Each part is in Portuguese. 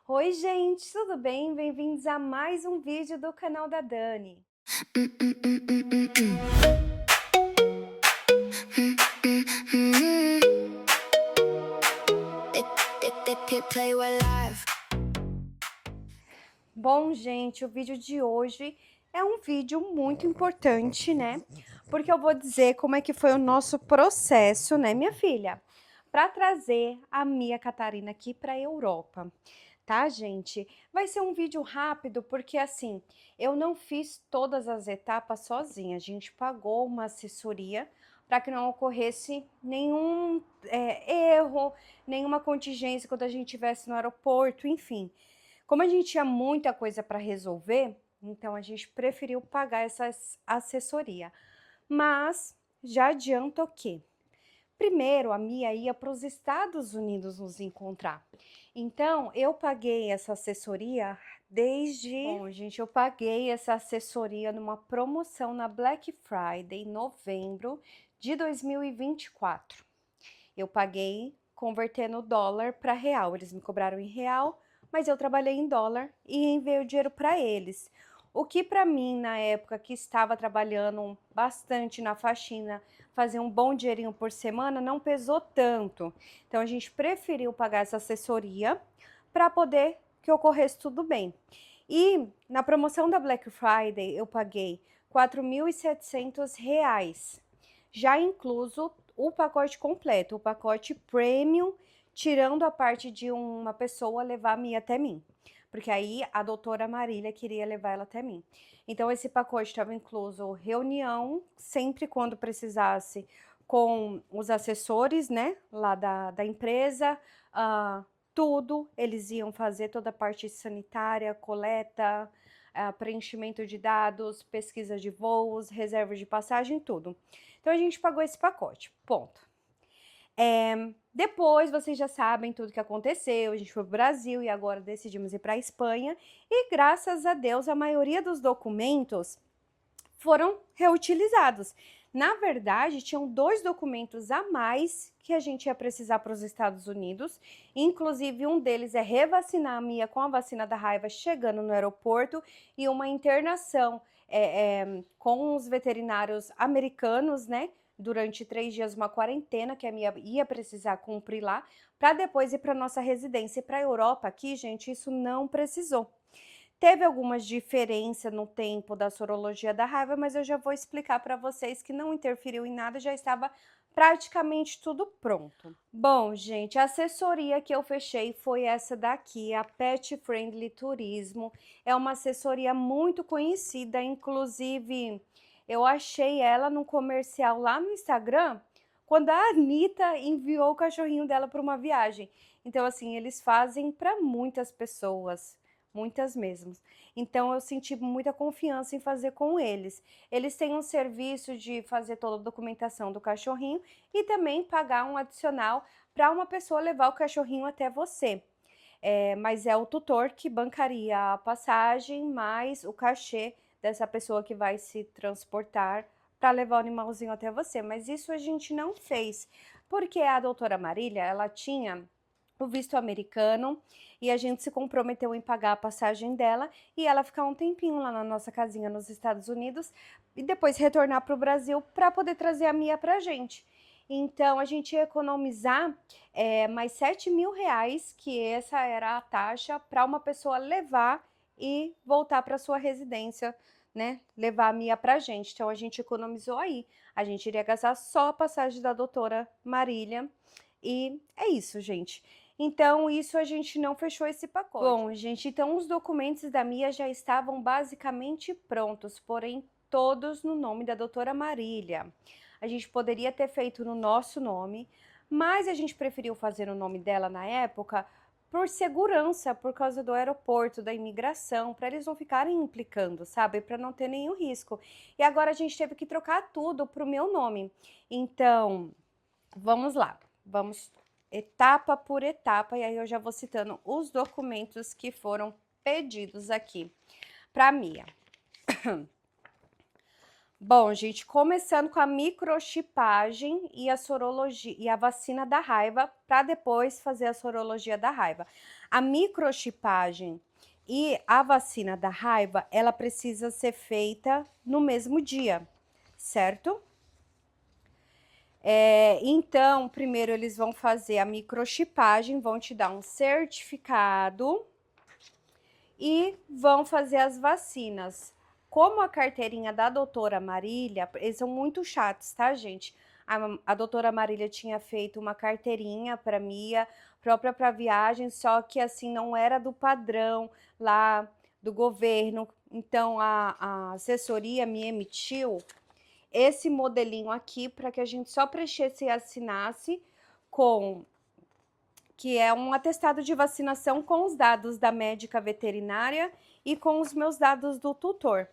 Oi, gente, tudo bem? Bem-vindos a mais um vídeo do canal da Dani. Play well live. Bom, gente, o vídeo de hoje é um vídeo muito importante, né? Porque eu vou dizer como é que foi o nosso processo, né, minha filha? Para trazer a Mia Catarina aqui para a Europa. Tá, gente? Vai ser um vídeo rápido, porque assim, eu não fiz todas as etapas sozinha. A gente pagou uma assessoria para que não ocorresse nenhum erro, nenhuma contingência quando a gente estivesse no aeroporto, enfim. Como a gente tinha muita coisa para resolver, então a gente preferiu pagar essa assessoria. Mas já adianto o quê? Primeiro, a Mia ia para os Estados Unidos nos encontrar. Então, eu paguei essa assessoria desde... Bom, gente, eu paguei essa assessoria numa promoção na Black Friday, em novembro de 2024. Eu paguei convertendo dólar para real. Eles me cobraram em real, mas eu trabalhei em dólar e enviei o dinheiro para eles. O que para mim, na época que estava trabalhando bastante na faxina, fazer um bom dinheirinho por semana, não pesou tanto. Então a gente preferiu pagar essa assessoria para poder que ocorresse tudo bem. E na promoção da Black Friday eu paguei R$ 4.700, já incluso o pacote completo, o pacote premium, tirando a parte de uma pessoa levar a Mia até mim. Porque aí a doutora Marília queria levar ela até mim. Então, esse pacote estava incluso reunião, sempre quando precisasse, com os assessores, né, lá da empresa, tudo, eles iam fazer toda a parte sanitária, coleta, preenchimento de dados, pesquisa de voos, reserva de passagem, tudo. Então, a gente pagou esse pacote, ponto. Depois, vocês já sabem tudo que aconteceu, a gente foi para o Brasil e agora decidimos ir para a Espanha e graças a Deus a maioria dos documentos foram reutilizados. Na verdade, tinham 2 documentos a mais que a gente ia precisar para os Estados Unidos, inclusive um deles é revacinar a Mia com a vacina da raiva chegando no aeroporto e uma internação com os veterinários americanos, né? Durante 3 dias, uma quarentena que a Mia ia precisar cumprir lá, para depois ir para nossa residência. E para a Europa aqui, gente, isso não precisou. Teve algumas diferenças no tempo da sorologia da raiva, mas eu já vou explicar para vocês que não interferiu em nada, já estava praticamente tudo pronto. Bom, gente, a assessoria que eu fechei foi essa daqui, a Pet Friendly Turismo. É uma assessoria muito conhecida, inclusive eu achei ela no comercial lá no Instagram, quando a Anitta enviou o cachorrinho dela para uma viagem. Então, assim, eles fazem para muitas pessoas. Muitas mesmo. Então eu senti muita confiança em fazer com eles. Eles têm um serviço de fazer toda a documentação do cachorrinho e também pagar um adicional para uma pessoa levar o cachorrinho até você. Mas é o tutor que bancaria a passagem mais o cachê dessa pessoa que vai se transportar para levar o animalzinho até você. Mas isso a gente não fez, porque a doutora Marília, ela tinha o visto americano e a gente se comprometeu em pagar a passagem dela e ela ficar um tempinho lá na nossa casinha nos Estados Unidos e depois retornar para o Brasil para poder trazer a Mia para a gente. Então a gente ia economizar mais R$ 7.000, que essa era a taxa para uma pessoa levar e voltar para sua residência, né? Levar a Mia para a gente. Então a gente economizou aí. A gente iria gastar só a passagem da doutora Marília. E é isso, gente. Então, isso a gente não fechou esse pacote. Bom, gente, então os documentos da Mia já estavam basicamente prontos, porém todos no nome da doutora Marília. A gente poderia ter feito no nosso nome, mas a gente preferiu fazer no nome dela na época por segurança, por causa do aeroporto, da imigração, para eles não ficarem implicando, sabe? Para não ter nenhum risco. E agora a gente teve que trocar tudo para o meu nome. Então, vamos lá. Vamos etapa por etapa, e aí eu já vou citando os documentos que foram pedidos aqui para Mia. Bom, gente, começando com a microchipagem e a sorologia e a vacina da raiva, para depois fazer a sorologia da raiva. A microchipagem e a vacina da raiva, ela precisa ser feita no mesmo dia, certo? Então, primeiro eles vão fazer a microchipagem, vão te dar um certificado e vão fazer as vacinas. Como a carteirinha da doutora Marília, eles são muito chatos, tá, gente? A doutora Marília tinha feito uma carteirinha para Mia, própria para viagem, só que assim não era do padrão lá do governo. Então a assessoria me emitiu esse modelinho aqui para que a gente só preenchesse e assinasse com que é um atestado de vacinação com os dados da médica veterinária e com os meus dados do tutor,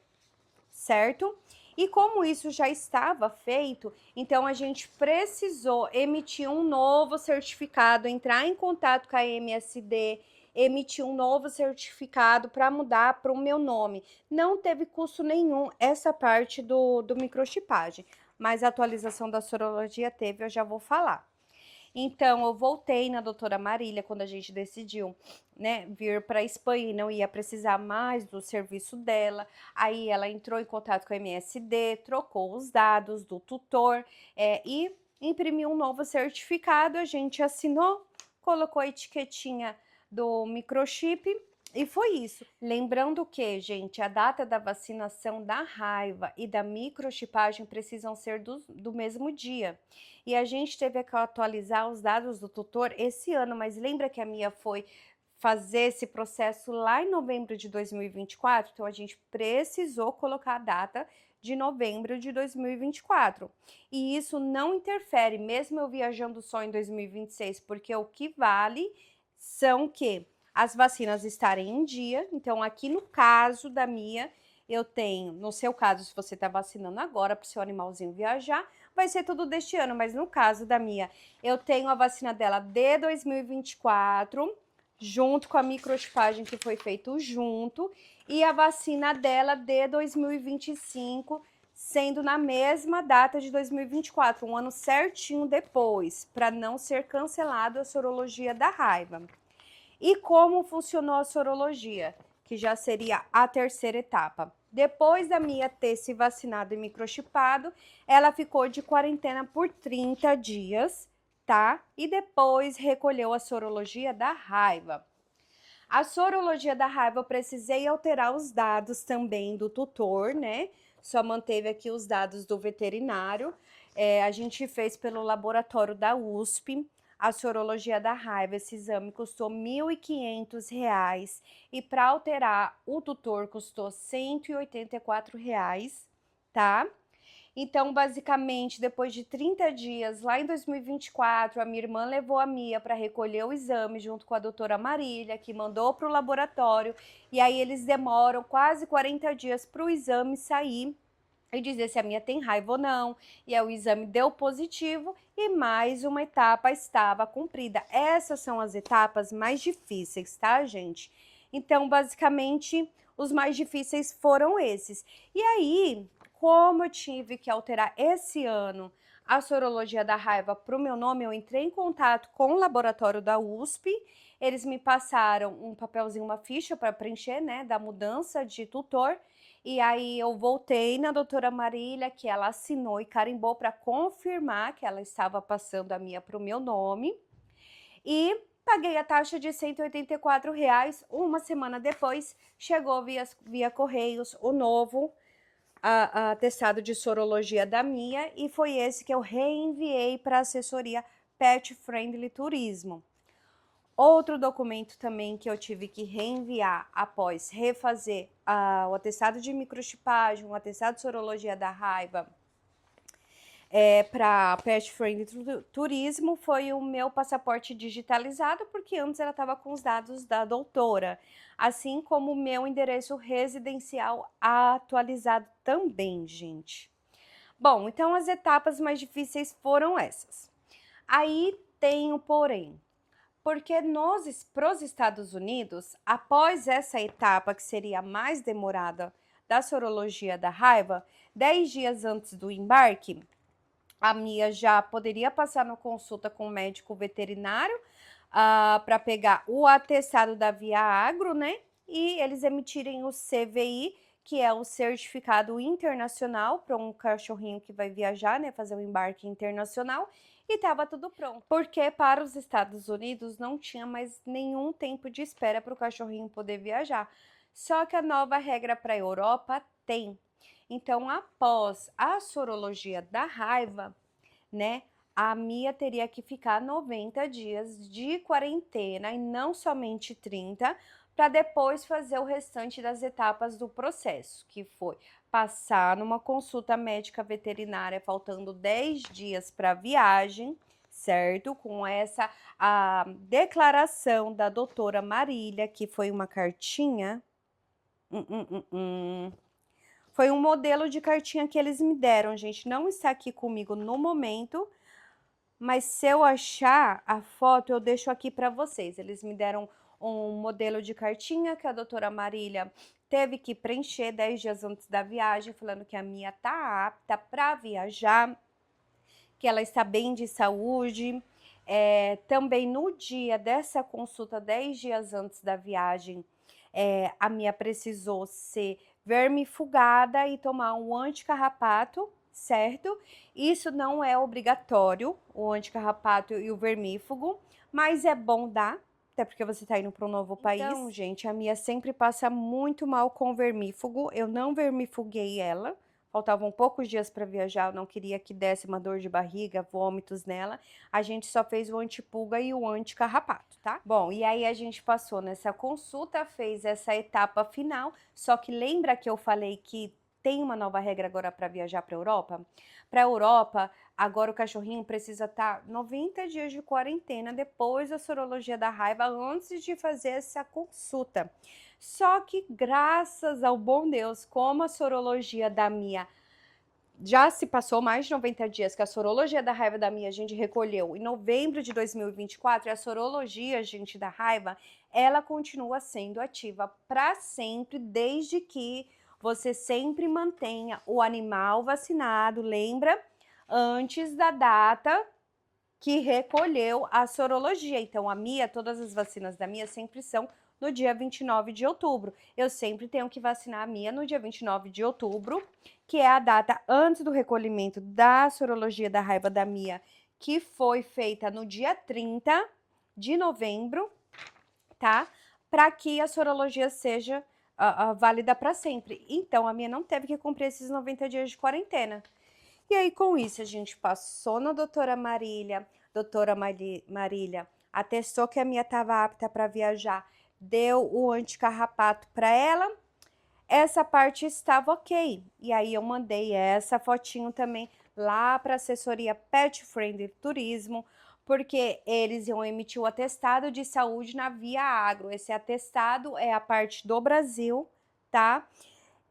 certo? E como isso já estava feito, então a gente precisou emitir um novo certificado, entrar em contato com a MSD, emitir um novo certificado para mudar para o meu nome. Não teve custo nenhum essa parte do microchipagem, mas a atualização da sorologia teve, eu já vou falar. Então, eu voltei na doutora Marília quando a gente decidiu, né, vir para a Espanha e não ia precisar mais do serviço dela. Aí ela entrou em contato com a MSD, trocou os dados do tutor e imprimiu um novo certificado. A gente assinou, colocou a etiquetinha do microchip e foi isso. Lembrando que, gente, a data da vacinação da raiva e da microchipagem precisam ser do mesmo dia. E a gente teve que atualizar os dados do tutor esse ano, mas lembra que a Mia foi fazer esse processo lá em novembro de 2024? Então a gente precisou colocar a data de novembro de 2024. E isso não interfere, mesmo eu viajando só em 2026, porque o que vale são que as vacinas estarem em dia. Então, aqui no caso da Mia, eu tenho, no seu caso, se você está vacinando agora para o seu animalzinho viajar, vai ser tudo deste ano, mas no caso da Mia, eu tenho a vacina dela de 2024, junto com a microchipagem que foi feito junto, e a vacina dela de 2025, sendo na mesma data de 2024, um ano certinho depois, para não ser cancelado a sorologia da raiva. E como funcionou a sorologia, que já seria a terceira etapa. Depois da Mia ter se vacinado e microchipado, ela ficou de quarentena por 30 dias, tá? E depois recolheu a sorologia da raiva. A sorologia da raiva eu precisei alterar os dados também do tutor, né? Só manteve aqui os dados do veterinário. A gente fez pelo laboratório da USP. A sorologia da raiva, esse exame custou R$ 1.500 e para alterar o tutor custou R$ 184, tá? Então, basicamente, depois de 30 dias, lá em 2024, a minha irmã levou a Mia para recolher o exame junto com a doutora Marília, que mandou para o laboratório, e aí eles demoram quase 40 dias para o exame sair e dizer se a Mia tem raiva ou não, e aí o exame deu positivo e mais uma etapa estava cumprida. Essas são as etapas mais difíceis, tá, gente? Então, basicamente, os mais difíceis foram esses. E aí, como eu tive que alterar esse ano a sorologia da raiva para o meu nome, eu entrei em contato com o laboratório da USP, eles me passaram um papelzinho, uma ficha para preencher, né, da mudança de tutor. E aí eu voltei na doutora Marília, que ela assinou e carimbou para confirmar que ela estava passando a Mia para o meu nome. E paguei a taxa de R$ 184. Uma semana depois, chegou via Correios o novo atestado de sorologia da Mia, e foi esse que eu reenviei para a assessoria Pet Friendly Turismo. Outro documento também que eu tive que reenviar após refazer o atestado de microchipagem, o atestado de sorologia da raiva para Pet Friendly Turismo foi o meu passaporte digitalizado, porque antes ela estava com os dados da doutora, assim como o meu endereço residencial atualizado também, gente. Bom, então as etapas mais difíceis foram essas. Aí tem o porém. Porque para os Estados Unidos, após essa etapa, que seria a mais demorada da sorologia da raiva, 10 dias antes do embarque, a Mia já poderia passar na consulta com o médico veterinário para pegar o atestado da Via Agro, né? E eles emitirem o CVI, que é o Certificado Internacional para um cachorrinho que vai viajar, né? Fazer um embarque internacional. E estava tudo pronto, porque para os Estados Unidos não tinha mais nenhum tempo de espera para o cachorrinho poder viajar. Só que a nova regra para a Europa tem. Então, após a sorologia da raiva, né, a Mia teria que ficar 90 dias de quarentena e não somente 30, para depois fazer o restante das etapas do processo, que foi passar numa consulta médica veterinária faltando 10 dias para a viagem, certo? Com essa a declaração da doutora Marília, que foi uma cartinha. Foi um modelo de cartinha que eles me deram, gente. Não está aqui comigo no momento, mas se eu achar a foto, eu deixo aqui para vocês. Eles me deram um modelo de cartinha que a doutora Marília teve que preencher 10 dias antes da viagem, falando que a Mia tá apta para viajar, que ela está bem de saúde. Também no dia dessa consulta, 10 dias antes da viagem, a Mia precisou ser vermifugada e tomar um anticarrapato, certo? Isso não é obrigatório, o anticarrapato e o vermífugo, mas é bom dar, até porque você tá indo para um novo país. Então, gente, a Mia sempre passa muito mal com vermífugo. Eu não vermifuguei ela. Faltavam poucos dias para viajar, eu não queria que desse uma dor de barriga, vômitos nela. A gente só fez o antipulga e o anticarrapato, tá? Bom, e aí a gente passou nessa consulta, fez essa etapa final, só que lembra que eu falei que tem uma nova regra agora para viajar para a Europa? Para a Europa, agora o cachorrinho precisa estar 90 dias de quarentena depois da sorologia da raiva, antes de fazer essa consulta. Só que graças ao bom Deus, como a sorologia da Mia já se passou mais de 90 dias, que a sorologia da raiva da Mia a gente recolheu em novembro de 2024, e a sorologia, gente, da raiva, ela continua sendo ativa para sempre, desde que você sempre mantenha o animal vacinado, lembra? Antes da data que recolheu a sorologia. Então, a Mia, todas as vacinas da Mia sempre são no dia 29 de outubro. Eu sempre tenho que vacinar a Mia no dia 29 de outubro, que é a data antes do recolhimento da sorologia da raiva da Mia, que foi feita no dia 30 de novembro, tá? Para que a sorologia seja válida para sempre. Então, a Mia não teve que cumprir esses 90 dias de quarentena. E aí, com isso, a gente passou na doutora Marília. Doutora Marília atestou que a Mia estava apta para viajar, deu o anticarrapato para ela. Essa parte estava ok. E aí, eu mandei essa fotinho também lá para a assessoria Pet Friendly Turismo, porque eles iam emitir o atestado de saúde na Via Agro. Esse atestado é a parte do Brasil, tá?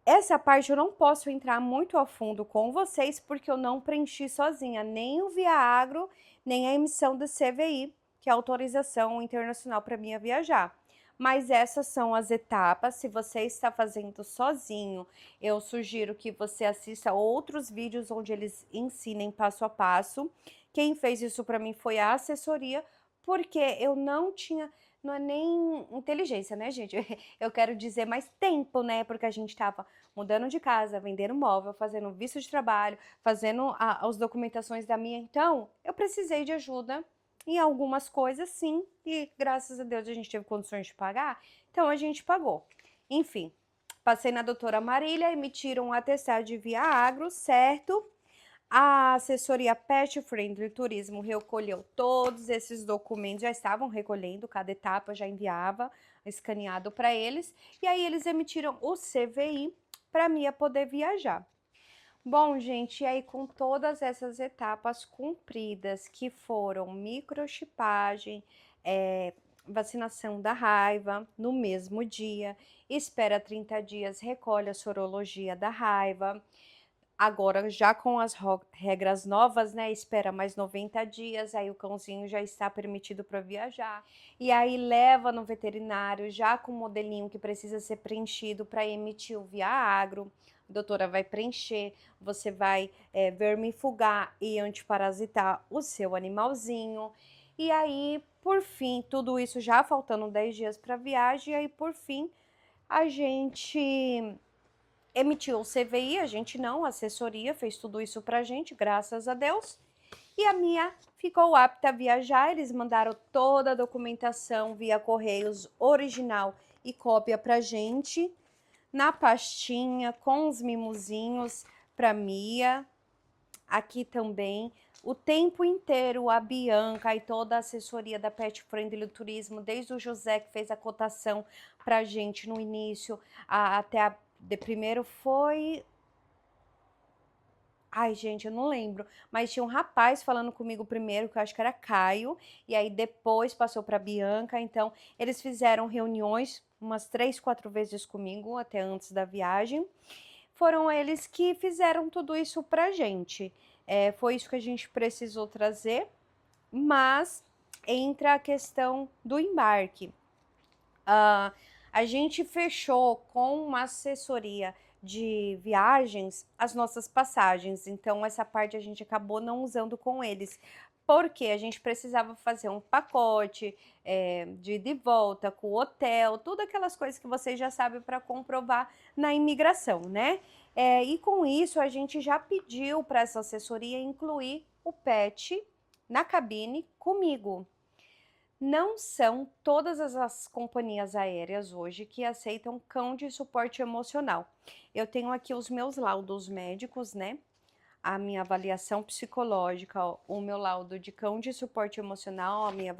Essa parte eu não posso entrar muito a fundo com vocês, porque eu não preenchi sozinha nem o Via Agro, nem a emissão do CVI, que é a autorização internacional para mim viajar. Mas essas são as etapas. Se você está fazendo sozinho, eu sugiro que você assista outros vídeos onde eles ensinem passo a passo. Quem fez isso para mim foi a assessoria, porque eu não tinha... Não é nem inteligência, né, gente? Eu quero dizer mais tempo, né? Porque a gente tava mudando de casa, vendendo móvel, fazendo visto de trabalho, fazendo as documentações da minha. Então, eu precisei de ajuda em algumas coisas, sim. E graças a Deus a gente teve condições de pagar. Então, a gente pagou. Enfim, passei na doutora Marília, emitiram um atestado de Via Agro, certo? A assessoria Pet Friendly Turismo recolheu todos esses documentos, já estavam recolhendo, cada etapa já enviava escaneado para eles, e aí eles emitiram o CVI para a Mia poder viajar. Bom, gente, e aí com todas essas etapas cumpridas, que foram microchipagem, vacinação da raiva no mesmo dia, espera 30 dias, recolhe a sorologia da raiva. Agora, já com as regras novas, né? Espera mais 90 dias, aí o cãozinho já está permitido para viajar. E aí leva no veterinário, já com o modelinho que precisa ser preenchido para emitir o Via Agro. A doutora vai preencher, você vai vermifugar e antiparasitar o seu animalzinho. E aí, por fim, tudo isso já faltando 10 dias para a viagem, e aí, por fim, a gente emitiu o CVI, a gente não, a assessoria fez tudo isso pra gente, graças a Deus. E a Mia ficou apta a viajar, eles mandaram toda a documentação via Correios original e cópia pra gente, na pastinha, com os mimosinhos pra Mia, aqui também. O tempo inteiro a Bianca e toda a assessoria da Pet Friendly Turismo, desde o José que fez a cotação pra gente no início, até a de primeiro foi... Ai, gente, eu não lembro, mas tinha um rapaz falando comigo primeiro, que eu acho que era Caio, e aí depois passou para Bianca, então eles fizeram reuniões umas 3, 4 vezes comigo, até antes da viagem. Foram eles que fizeram tudo isso pra gente. Foi isso que a gente precisou trazer, mas entra a questão do embarque. A gente fechou com uma assessoria de viagens as nossas passagens, então essa parte a gente acabou não usando com eles, porque a gente precisava fazer um pacote de ida e volta com o hotel, tudo aquelas coisas que vocês já sabem para comprovar na imigração, né? E com isso a gente já pediu para essa assessoria incluir o pet na cabine comigo. Não são todas as companhias aéreas hoje que aceitam cão de suporte emocional. Eu tenho aqui os meus laudos médicos, né? A minha avaliação psicológica, o meu laudo de cão de suporte emocional, a minha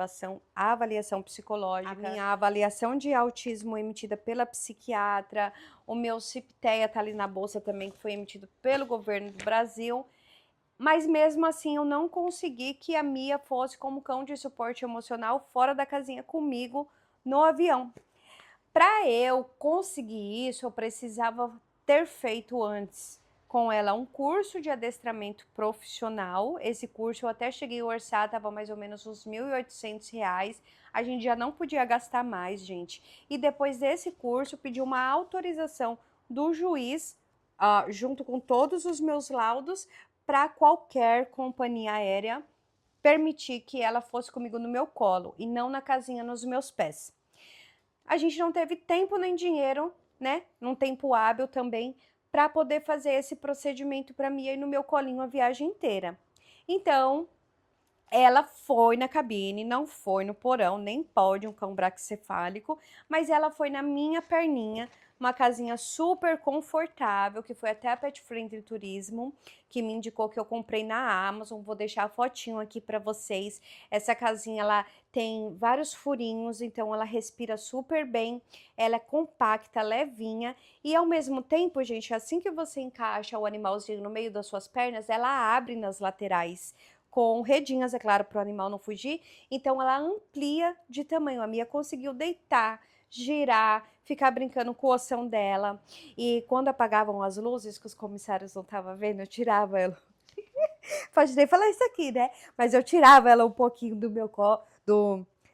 avaliação psicológica, a minha avaliação de autismo emitida pela psiquiatra, o meu CIPTEA tá ali na bolsa também, que foi emitido pelo governo do Brasil. Mas mesmo assim eu não consegui que a Mia fosse como cão de suporte emocional fora da casinha comigo no avião. Para eu conseguir isso, eu precisava ter feito antes com ela um curso de adestramento profissional. Esse curso eu até cheguei a orçar, estava mais ou menos uns R$ 1.800. A gente já não podia gastar mais, gente. E depois desse curso, pedi uma autorização do juiz, junto com todos os meus laudos, para qualquer companhia aérea permitir que ela fosse comigo no meu colo e não na casinha nos meus pés. A gente não teve tempo nem dinheiro, né? Num tempo hábil também, para poder fazer esse procedimento para mim e no meu colinho a viagem inteira. Então, ela foi na cabine, não foi no porão, nem pode um cão braquicefálico, mas ela foi na minha perninha, uma casinha super confortável, que foi até a Pet Friendly Turismo, que me indicou que eu comprei na Amazon. Vou deixar a fotinho aqui para vocês. Essa casinha, ela tem vários furinhos, então ela respira super bem, ela é compacta, levinha, e ao mesmo tempo, gente, assim que você encaixa o animalzinho no meio das suas pernas, ela abre nas laterais, com redinhas, é claro, para o animal não fugir, então ela amplia de tamanho. A Mia conseguiu deitar, girar, ficar brincando com o oção dela. E quando apagavam as luzes, que os comissários não estavam vendo, eu tirava ela. Pode nem falar isso aqui, né? Mas eu tirava ela um pouquinho do meu colo,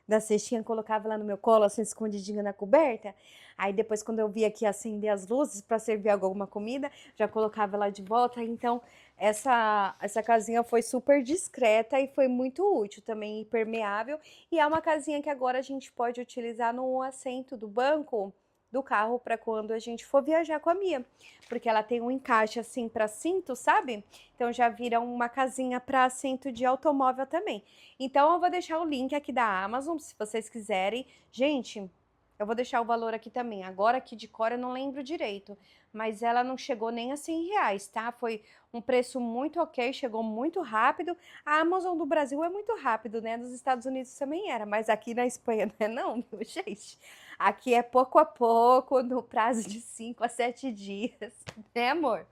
da cestinha, colocava ela no meu colo, assim, escondidinha na coberta. Aí depois, quando eu via que ia acender as luzes para servir alguma comida, já colocava ela de volta. Então, essa casinha foi super discreta e foi muito útil, também impermeável. E é uma casinha que agora a gente pode utilizar no assento do banco do carro para quando a gente for viajar com a Mia, porque ela tem um encaixe assim para cinto, sabe? Então já vira uma casinha para assento de automóvel também. Então eu vou deixar o link aqui da Amazon, se vocês quiserem. Gente, eu vou deixar o valor aqui também. Agora aqui de cor eu não lembro direito, mas ela não chegou nem a R$ 100, tá? Foi um preço muito ok, chegou muito rápido. A Amazon do Brasil é muito rápido, né? Nos Estados Unidos também era, mas aqui na Espanha não é não, meu, gente. Aqui é pouco a pouco, no prazo de 5 a 7 dias, né, amor?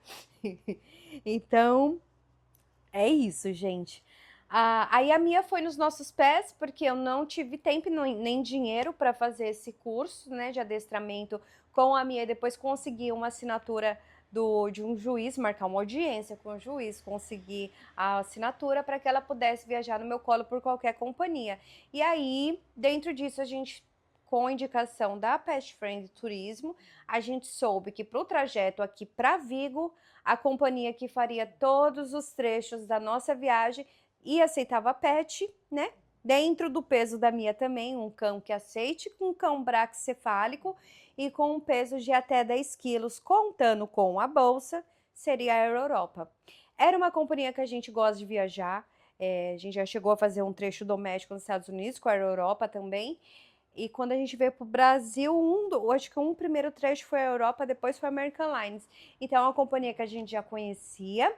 Então, é isso, gente. Aí a Mia foi nos nossos pés, porque eu não tive tempo nem dinheiro para fazer esse curso, né, de adestramento com a Mia. E depois consegui uma assinatura de um juiz, marcar uma audiência com o juiz, conseguir a assinatura para que ela pudesse viajar no meu colo por qualquer companhia. E aí, dentro disso, a gente, com a indicação da Pet Friendly Turismo, a gente soube que para o trajeto aqui para Vigo, a companhia que faria todos os trechos da nossa viagem e aceitava pet, né? dentro do peso da Mia também, um cão que aceite, um cão braquicefálico e com um peso de até 10 quilos, contando com a bolsa, seria a Air Europa. Era uma companhia que a gente gosta de viajar, a gente já chegou a fazer um trecho doméstico nos Estados Unidos com a Air Europa também, e quando a gente veio para o Brasil, acho que um primeiro trecho foi a Europa, depois foi a American Airlines. Então é uma companhia que a gente já conhecia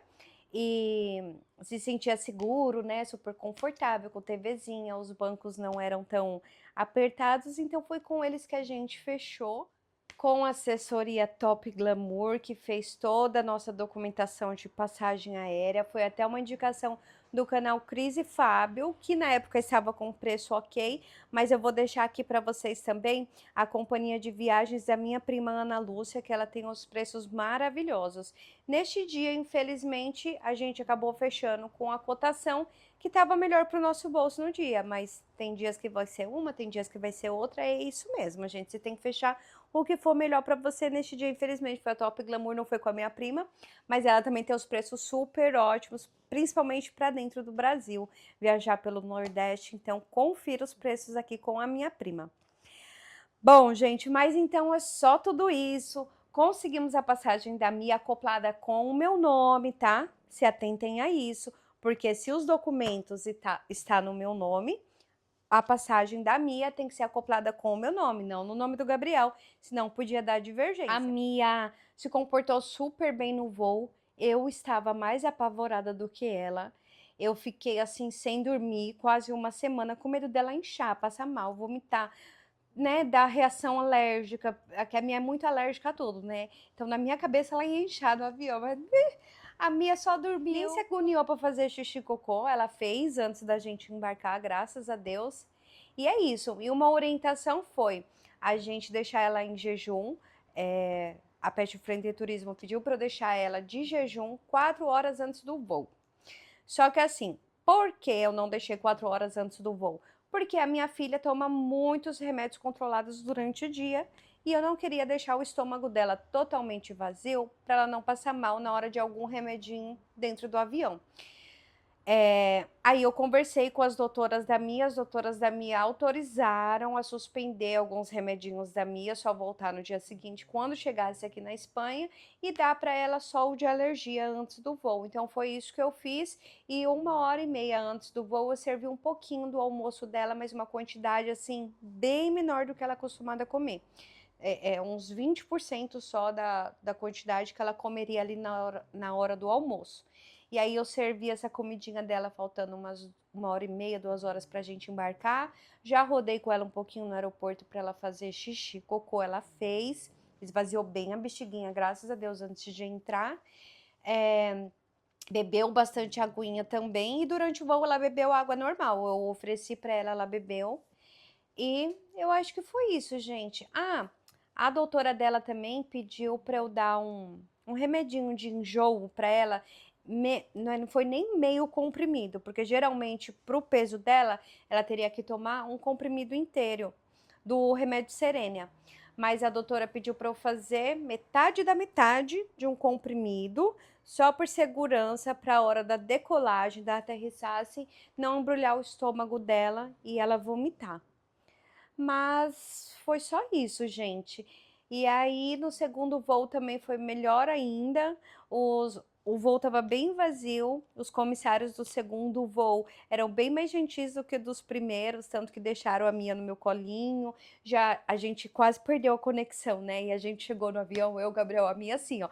e se sentia seguro, né? Super confortável, com TVzinha, os bancos não eram tão apertados, então foi com eles que a gente fechou. Com a assessoria Top Glamour, que fez toda a nossa documentação de passagem aérea. Foi até uma indicação do canal Cris e Fábio, que na época estava com preço ok, mas eu vou deixar aqui para vocês também a companhia de viagens da minha prima Ana Lúcia, que ela tem os preços maravilhosos. Neste dia, infelizmente, a gente acabou fechando com a cotação que estava melhor para o nosso bolso no dia, mas tem dias que vai ser uma, tem dias que vai ser outra, é isso mesmo, gente. Você tem que fechar o que for melhor para você neste dia. Infelizmente foi a Top Glamour, não foi com a minha prima, mas ela também tem os preços super ótimos, principalmente para dentro do Brasil, viajar pelo Nordeste, então confira os preços aqui com a minha prima. Bom, gente, mas então é só tudo isso. Conseguimos a passagem da Mia acoplada com o meu nome, tá? Se atentem a isso, porque se os documentos está no meu nome, a passagem da Mia tem que ser acoplada com o meu nome, não no nome do Gabriel, senão podia dar divergência. A Mia se comportou super bem no voo, eu estava mais apavorada do que ela. Eu fiquei assim, sem dormir, quase uma semana, com medo dela inchar, passar mal, vomitar, né, dar reação alérgica, que a Mia é muito alérgica a tudo, né? Então, na minha cabeça, ela ia inchar no avião, mas a Mia só dormiu, nem se agoniou para fazer xixi e cocô, ela fez antes da gente embarcar, graças a Deus. E é isso, e uma orientação foi a gente deixar ela em jejum, a Pet Friendly Turismo pediu para eu deixar ela de jejum 4 horas antes do voo. Só que assim, por que eu não deixei 4 horas antes do voo? Porque a minha filha toma muitos remédios controlados durante o dia e eu não queria deixar o estômago dela totalmente vazio para ela não passar mal na hora de algum remedinho dentro do avião. Aí eu conversei com as doutoras da Mia autorizaram a suspender alguns remedinhos da Mia, só voltar no dia seguinte quando chegasse aqui na Espanha e dar para ela só o de alergia antes do voo. Então foi isso que eu fiz e 1h30 antes do voo eu servi um pouquinho do almoço dela, mas uma quantidade assim bem menor do que ela é acostumada a comer. Uns 20% só da quantidade que ela comeria ali na hora do almoço. E aí eu servi essa comidinha dela faltando 1h30, 2 horas pra gente embarcar. Já rodei com ela um pouquinho no aeroporto para ela fazer xixi, cocô, ela fez. Esvaziou bem a bexiguinha, graças a Deus, antes de entrar. Bebeu bastante aguinha também e durante o voo ela bebeu água normal. Eu ofereci para ela, ela bebeu. E eu acho que foi isso, gente. A doutora dela também pediu para eu dar um remedinho de enjoo para ela. Não foi nem meio comprimido, porque geralmente pro peso dela, ela teria que tomar um comprimido inteiro do remédio Serenia. Mas a doutora pediu para eu fazer metade da metade de um comprimido, só por segurança, para a hora da decolagem, da aterrissagem, não embrulhar o estômago dela e ela vomitar. Mas foi só isso, gente. E aí, no segundo voo também foi melhor ainda. O voo estava bem vazio. Os comissários do segundo voo eram bem mais gentis do que dos primeiros, tanto que deixaram a Mia no meu colinho. Já a gente quase perdeu a conexão, né? E a gente chegou no avião, eu, Gabriel, a Mia, assim, ó.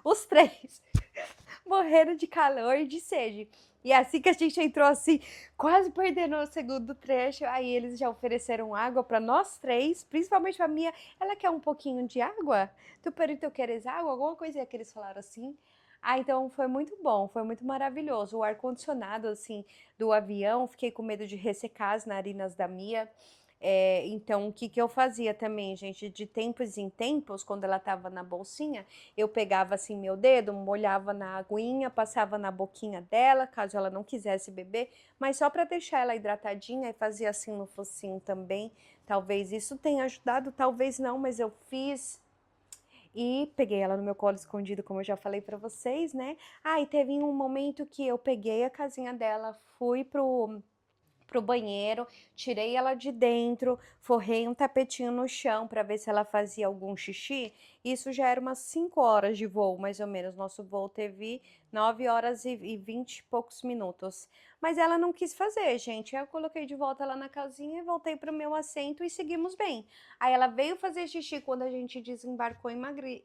Os três morrendo de calor e de sede. E assim que a gente entrou assim, quase perdendo o segundo trecho, aí eles já ofereceram água para nós três, principalmente pra Mia. Ela quer um pouquinho de água? Tu queres água? Alguma coisa que eles falaram assim. Então foi muito bom, foi muito maravilhoso. O ar-condicionado, assim, do avião, fiquei com medo de ressecar as narinas da Mia. Então, o que eu fazia também, gente? De tempos em tempos, quando ela tava na bolsinha, eu pegava assim meu dedo, molhava na aguinha, passava na boquinha dela, caso ela não quisesse beber, mas só para deixar ela hidratadinha e fazia assim no focinho também. Talvez isso tenha ajudado, talvez não, mas eu fiz. E peguei ela no meu colo escondido, como eu já falei para vocês, né? E teve um momento que eu peguei a casinha dela, fui pro pro banheiro, tirei ela de dentro, forrei um tapetinho no chão para ver se ela fazia algum xixi. Isso já era umas 5 horas de voo, mais ou menos. Nosso voo teve 9 horas e 20 e poucos minutos. Mas ela não quis fazer, gente. Aí eu coloquei de volta ela na casinha e voltei pro meu assento e seguimos bem. Aí ela veio fazer xixi quando a gente desembarcou em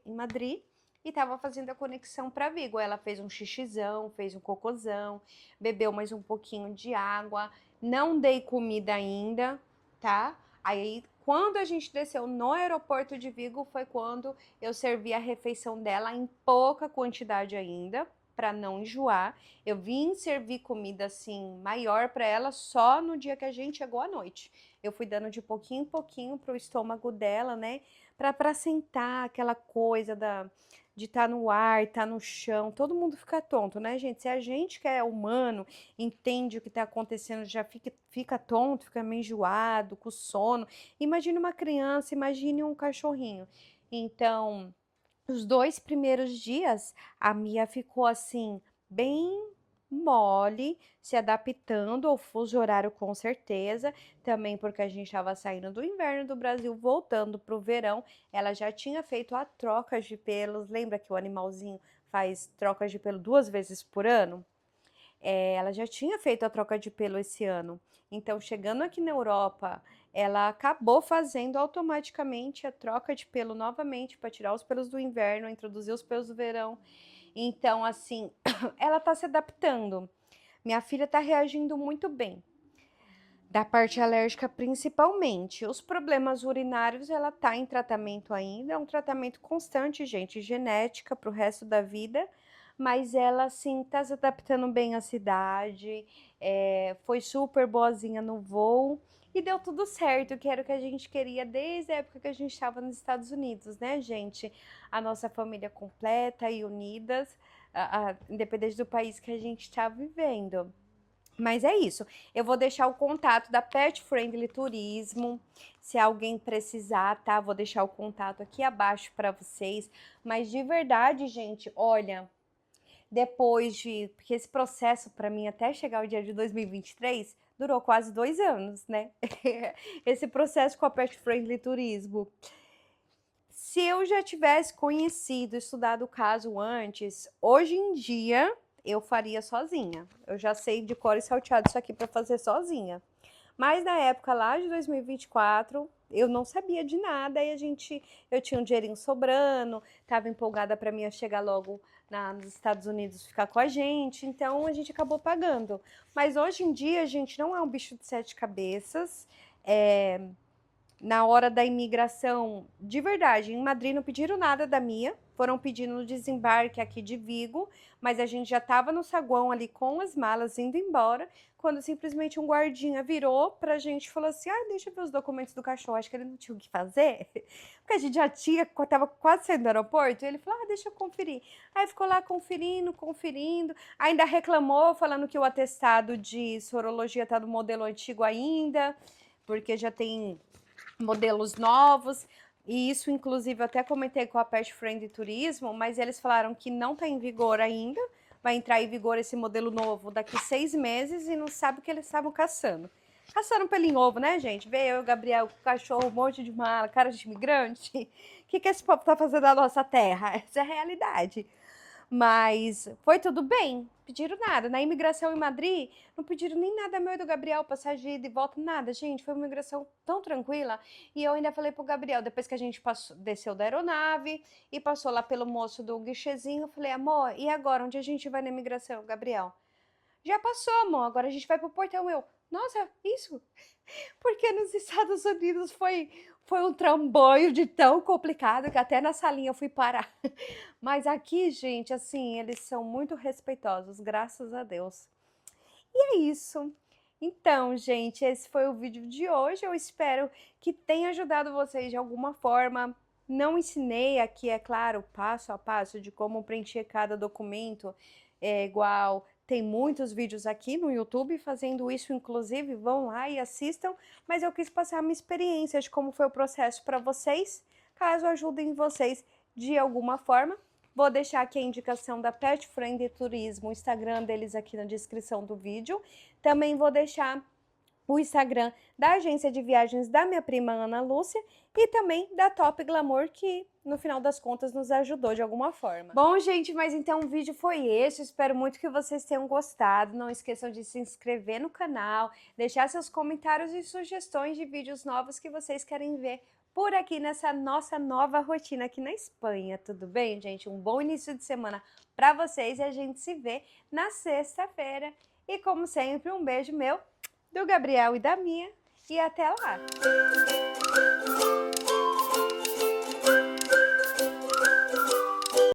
Madrid e tava fazendo a conexão para Vigo. Ela fez um xixizão, fez um cocôzão, bebeu mais um pouquinho de água. Não dei comida ainda, tá? Aí, quando a gente desceu no aeroporto de Vigo, foi quando eu servi a refeição dela em pouca quantidade ainda, para não enjoar. Eu vim servir comida assim maior para ela só no dia que a gente chegou à noite. Eu fui dando de pouquinho em pouquinho pro estômago dela, né? Para sentar aquela coisa de estar no ar, estar no chão, todo mundo fica tonto, né, gente? Se a gente que é humano, entende o que está acontecendo, já fica tonto, fica meio enjoado, com sono. Imagine uma criança, imagine um cachorrinho. Então, os 2 primeiros dias, a Mia ficou assim, bem mole, se adaptando ao fuso horário com certeza, também porque a gente estava saindo do inverno do Brasil, voltando para o verão, ela já tinha feito a troca de pelos, lembra que o animalzinho faz trocas de pelo 2 vezes por ano? Ela já tinha feito a troca de pelo esse ano, então chegando aqui na Europa, ela acabou fazendo automaticamente a troca de pelo novamente para tirar os pelos do inverno, introduzir os pelos do verão. Então, assim, ela tá se adaptando. Minha filha tá reagindo muito bem. Da parte alérgica, principalmente. Os problemas urinários, ela tá em tratamento ainda. É um tratamento constante, gente, genética pro resto da vida. Mas ela, assim, tá se adaptando bem à cidade. Foi super boazinha no voo. E deu tudo certo, que era o que a gente queria desde a época que a gente estava nos Estados Unidos, né, gente? A nossa família completa e unidas, independente do país que a gente está vivendo. Mas é isso. Eu vou deixar o contato da Pet Friendly Turismo, se alguém precisar, tá? Vou deixar o contato aqui abaixo para vocês. Mas de verdade, gente, olha, depois de... Porque esse processo para mim até chegar o dia de 2023 durou quase 2 anos, né? Esse processo com a Pet Friendly Turismo. Se eu já tivesse conhecido, estudado o caso antes, hoje em dia eu faria sozinha. Eu já sei de cor e salteado isso aqui para fazer sozinha. Mas na época lá de 2024, eu não sabia de nada e eu tinha um dinheirinho sobrando, estava empolgada para mim chegar logo nos Estados Unidos ficar com a gente, então a gente acabou pagando. Mas hoje em dia, a gente, não é um bicho de 7 cabeças. Na hora da imigração, de verdade, em Madrid não pediram nada da Mia, foram pedindo no desembarque aqui de Vigo, mas a gente já estava no saguão ali com as malas indo embora, quando simplesmente um guardinha virou pra gente e falou assim: deixa eu ver os documentos do cachorro, acho que ele não tinha o que fazer, porque a gente já tava quase saindo do aeroporto, e ele falou: deixa eu conferir. Aí ficou lá conferindo, ainda reclamou, falando que o atestado de sorologia tá do modelo antigo ainda, porque já tem modelos novos, e isso inclusive eu até comentei com a Pet Friendly Turismo, mas eles falaram que não está em vigor ainda, vai entrar em vigor esse modelo novo daqui 6 meses e não sabe o que eles estavam caçando. Caçaram pelo ovo, né, gente? Veio eu e o Gabriel com o cachorro, um monte de mala, cara de imigrante. O que esse povo tá fazendo na nossa terra? Essa é a realidade. Mas foi tudo bem, pediram nada. Na imigração em Madrid, não pediram nem nada meu e do Gabriel, passagem de volta, nada. Gente, foi uma imigração tão tranquila. E eu ainda falei pro Gabriel, depois que a gente desceu da aeronave e passou lá pelo moço do guichezinho, eu falei: amor, e agora, onde a gente vai na imigração, Gabriel? Já passou, amor, agora a gente vai pro portão. Eu, nossa, isso? Porque nos Estados Unidos foi um trambolho de tão complicado que até na salinha eu fui parar. Mas aqui, gente, assim, eles são muito respeitosos, graças a Deus. E é isso. Então, gente, esse foi o vídeo de hoje. Eu espero que tenha ajudado vocês de alguma forma. Não ensinei aqui, é claro, passo a passo de como preencher cada documento. É igual, tem muitos vídeos aqui no YouTube fazendo isso, inclusive, vão lá e assistam. Mas eu quis passar a minha experiência de como foi o processo para vocês, caso ajudem vocês de alguma forma. Vou deixar aqui a indicação da Pet Friendly Turismo, o Instagram deles aqui na descrição do vídeo. Também vou deixar o Instagram da agência de viagens da minha prima Ana Lúcia e também da Top Glamour, que no final das contas nos ajudou de alguma forma. Bom, gente, mas então o vídeo foi esse. Espero muito que vocês tenham gostado. Não esqueçam de se inscrever no canal, deixar seus comentários e sugestões de vídeos novos que vocês querem ver por aqui nessa nossa nova rotina aqui na Espanha. Tudo bem, gente? Um bom início de semana para vocês e a gente se vê na sexta-feira. E como sempre, um beijo meu, do Gabriel e da Mia, e até lá!